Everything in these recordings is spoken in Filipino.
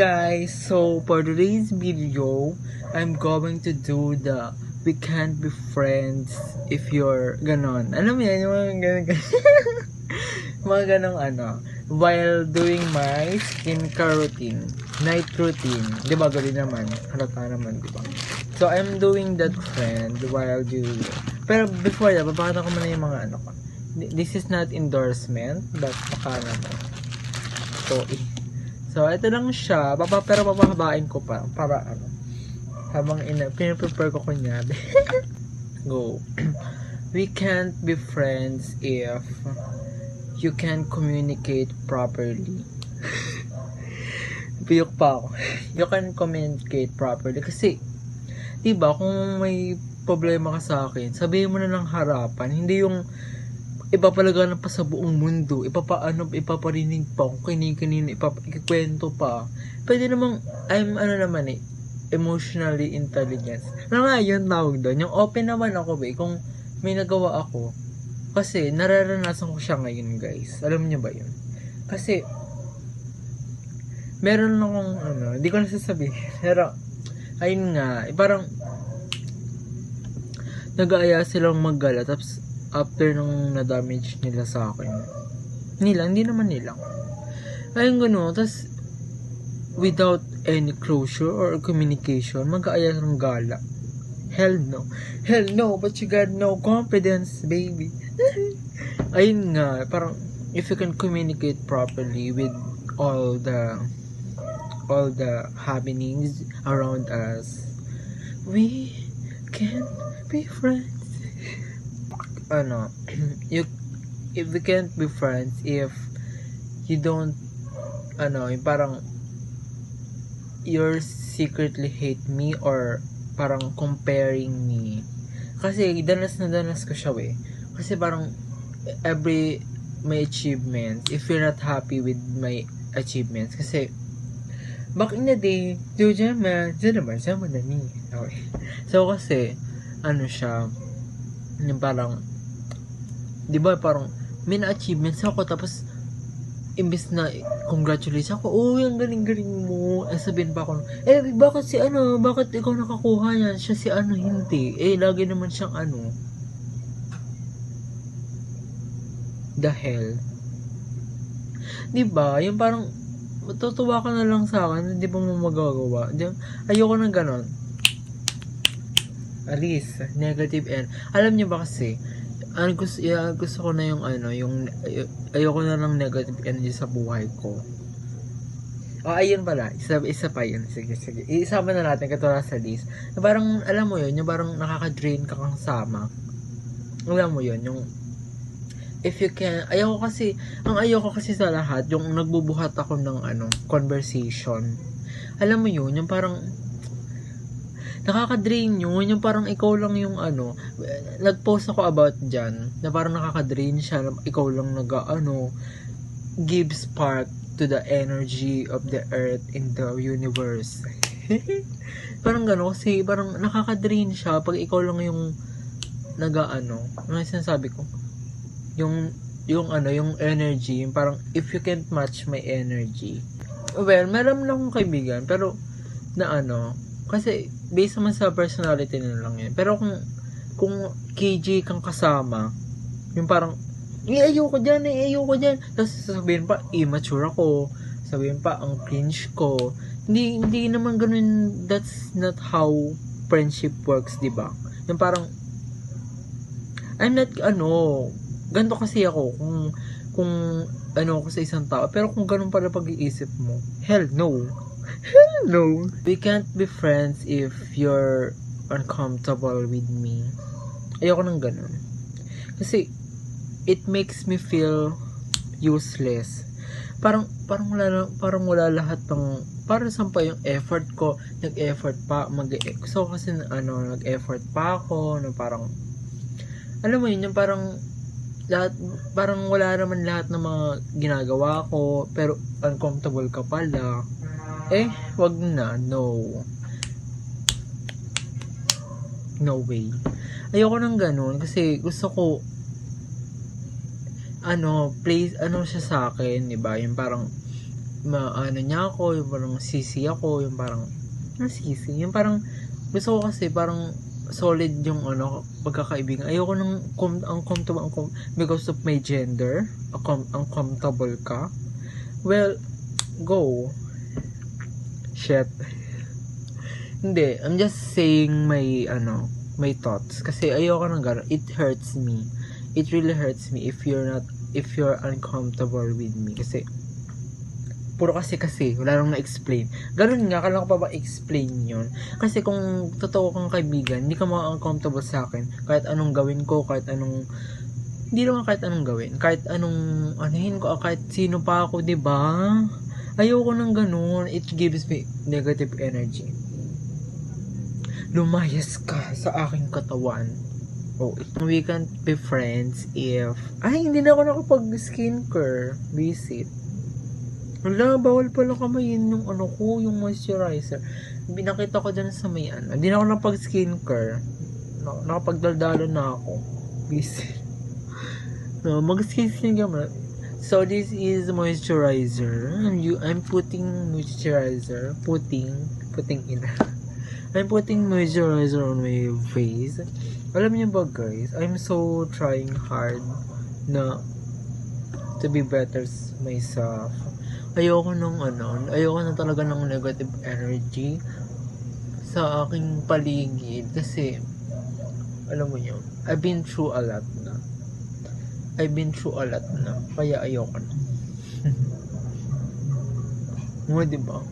guys, so for today's video, I'm going to do the we can't be friends if you're ganon. Alam mo yan, yung mga ganon, mga ganong while doing my skincare routine, night routine. Di ba, galing naman, halata naman, di ba? So, I'm doing that friend while doing it. Pero before that, papakita ko muna yung mga ko. This is not endorsement, but baka naman. So, ito lang siya. Pero papahabain ko pa. Para habang pinaprepare ko kunyari. Go. We can't be friends if you can't communicate properly. Piyok pa ako. You can communicate properly. Kasi, diba, kung may problema ka sa akin, sabihin mo na ng harapan. Hindi yung ipapalagan pa sa buong mundo, ipaparinig pa, kung kanina, ikikwento pa. Pwede namang, I'm emotionally intelligent. Ano nga yun tawag doon? Yung open naman ako, kung may nagawa ako. Kasi, nararanasan ko siya ngayon, guys. Alam niyo ba yun? Kasi, meron akong, hindi ko nasasabihin. Pero, ayun nga, parang, nag-aaya silang maggala, tapos, after nung na-damage nila sa akin. Hindi naman nila. Ayun gano'n. Tapos, without any closure or communication, mag-aaya ng gala. Hell no. Hell no, but you got no confidence, baby. Ayun nga, parang, if you can communicate properly with all the happenings around us, we can be friends. If we can't be friends if you don't yung parang you're secretly hate me or parang comparing me. Kasi danas ko siya kasi parang every my achievements, if you're not happy with my achievements, kasi back in the day, okay. So kasi siya yung parang, di ba parang may na-achievements ako, tapos imbes na congratulations ako, yung galing-galing mo, sabihin pa ako, bakit ikaw nakakuha yan, siya si hindi, lagi naman siyang the hell, di ba, yung parang matutuwa ka na lang sa akin, hindi pa mo magagawa, ayoko ng ganon. Alis, negative end. Alam niyo ba kasi, gusto ko na yung ayoko na ng negative energy sa buhay ko. Ayun pala, isa pa yun. Sige. Isama na natin katulad sa list. Na parang, alam mo yun, yung parang nakaka-drain ka kang sama. Alam mo yun, yung if you can, ayoko kasi sa lahat, yung nagbubuhat ako ng conversation. Alam mo yun, yung parang nakaka-drain yun, yung parang ikaw lang yung nag-post ako about dyan, na parang nakaka-drain siya, ikaw lang give spark to the energy of the earth in the universe. Parang gano'n, kasi parang nakaka-drain siya pag ikaw lang yung ano yung sinasabi ko? Yung energy, yung parang if you can't match my energy. Well, meron lang akong kaibigan, pero kasi based naman sa personality nila lang yun. Pero kung KJ kang kasama, yung parang ayoko dyan. Tapos sabihin pa, immature ako. Sabihin pa, ang cringe ko. Hindi naman ganun. That's not how friendship works, diba? Yung parang I'm not ganito kasi ako kung ako sa isang tao. Pero kung ganun pala pag-iisip mo, hell no. No. We can't be friends if you're uncomfortable with me. Ayoko nang ganun. Kasi it makes me feel useless. Parang wala lahat ng para saan pa yung effort ko. Nag-effort pa so kasi nag-effort pa ako na parang alam mo yun, yung parang lahat, parang wala naman lahat ng mga ginagawa ko pero uncomfortable ka pala. Wag na. No way. Ayoko nang ganun kasi gusto ko place siya sa akin, 'di ba? Yung parang maano niya ako, yung parang sisi ako, yung parang, sisi, yung parang, gusto ko kasi parang, solid yung pagkakaibigan. Ayoko nang uncomfortable because of my gender. Uncomfortable ka. Well, go. Shit. Hindi, I'm just saying my thoughts. Kasi ayoko nang gano'n. It hurts me. It really hurts me if you're uncomfortable with me. Kasi, puro kasi, wala nang na-explain. Ganun nga, kailangan ko pa ba explain yun? Kasi kung totoo kang kaibigan, hindi ka uncomfortable sa akin. Kahit anong gawin ko, hindi naman kahit anong gawin. Kahit anong, anuhin ko, kahit sino pa ako, diba? Ayoko nang ganun. It gives me negative energy. Lumayas ka sa aking katawan. Oh, we can't be friends if... hindi na ako nakapag-skincare visit. Wala, bawal pala kamayin yung yung moisturizer. Binakita ko dyan sa may Hindi na ako napag-skincare. Nakapagdaldalo na ako. Visit. No, mag-skincare muna. So, this is moisturizer. I'm putting moisturizer. I'm putting moisturizer on my face. Alam niyo ba guys, I'm so trying hard na to be better myself. Ayoko na talaga ng negative energy sa aking paligid kasi alam mo yun, I've been through a lot na. Kaya ayoko na. Mo, diba?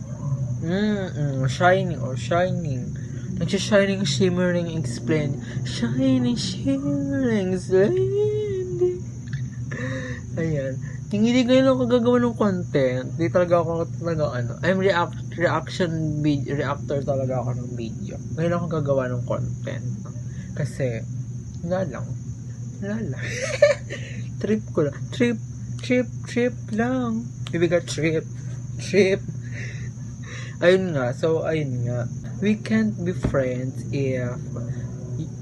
Shining. Nagsha-shining, shimmering, explain. Shining, shimmering, splendid. Ayan. Hindi kayo lang kagagawa ng content. Hindi talaga ako I'm reactor talaga ako ng video. Ngayon ako gagawa ng content. Kasi, wala lang. Trip ko lang. Trip lang. Ibiga trip. Ayun nga. We can't be friends if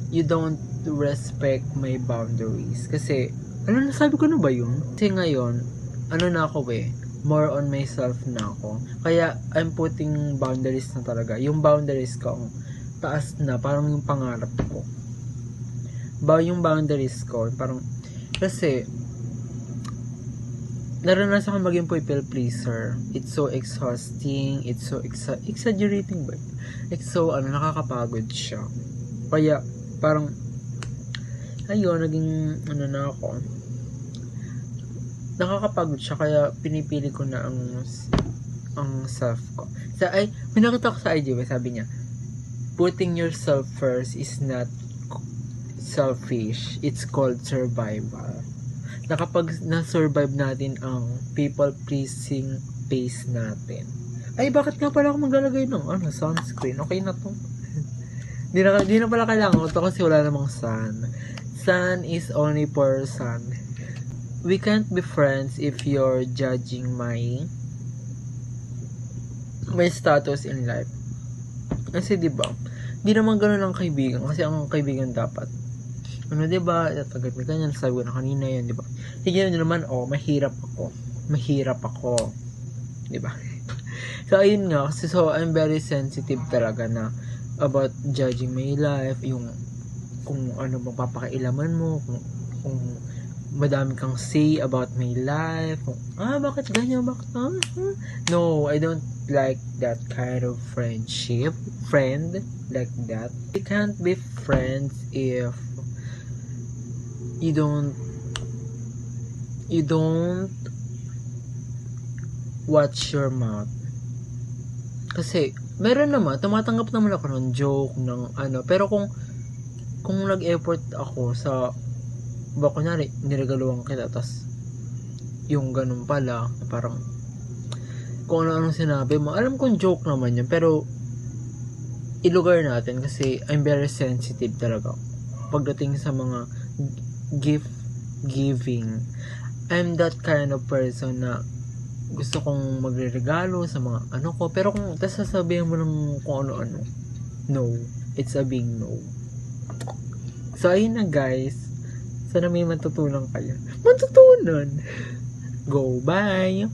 you don't respect my boundaries. Kasi, nasabi ko na ba yun? Kasi ngayon, na ako more on myself na ako. Kaya, I'm putting boundaries na talaga. Yung boundaries ko, taas na, parang yung pangarap ko. Yung boundaries ko, parang, kasi, naranasan ko maging people pleaser. It's so exhausting, it's so exaggerating ba? It's so, nakakapagod siya. Kaya, parang, ayun, naging, na ako. Nakakapagod siya, kaya pinipili ko na ang self ko. May nakita ko sa IG, sabi niya, putting yourself first is not selfish. It's called survival. Kapag na-survive natin ang people-pleasing pace natin. Bakit nga pala ako maglalagay ng sunscreen? Okay na to. Di na pala kailangan ko to kasi wala namang sun. Sun is only for sun. We can't be friends if you're judging my status in life. Kasi diba, di naman ganun ang kaibigan. Kasi ang kaibigan dapat, diba, tagad na ganyan, sabi ko na kanina yan, diba? Higyan nyo naman, mahirap ako. Diba? So, ayun nga, so, I'm very sensitive talaga na about judging my life, yung kung ano bang papakailaman mo, kung madami kang say about my life, kung, bakit ganyan, No, I don't like that kind of friend like that. We can't be friends if you don't watch your mouth. Kasi, meron naman, tumatanggap naman ako ng joke, ng pero kung nag-effort ako sa, kunyari, niregaluhan kita, tas yung ganun pala, parang, kung ano-anong sinabi mo, alam kong joke naman yun, pero, ilugar natin, kasi, I'm very sensitive talaga, pagdating sa mga gift giving. I'm that kind of person na, gusto kong magre-regalo sa mga ko, pero kung sasabihin mo ng kung ano-ano, no, it's a big no. So, ayun na guys. Sana may matutunan kayo. Matutunan! Go, bye!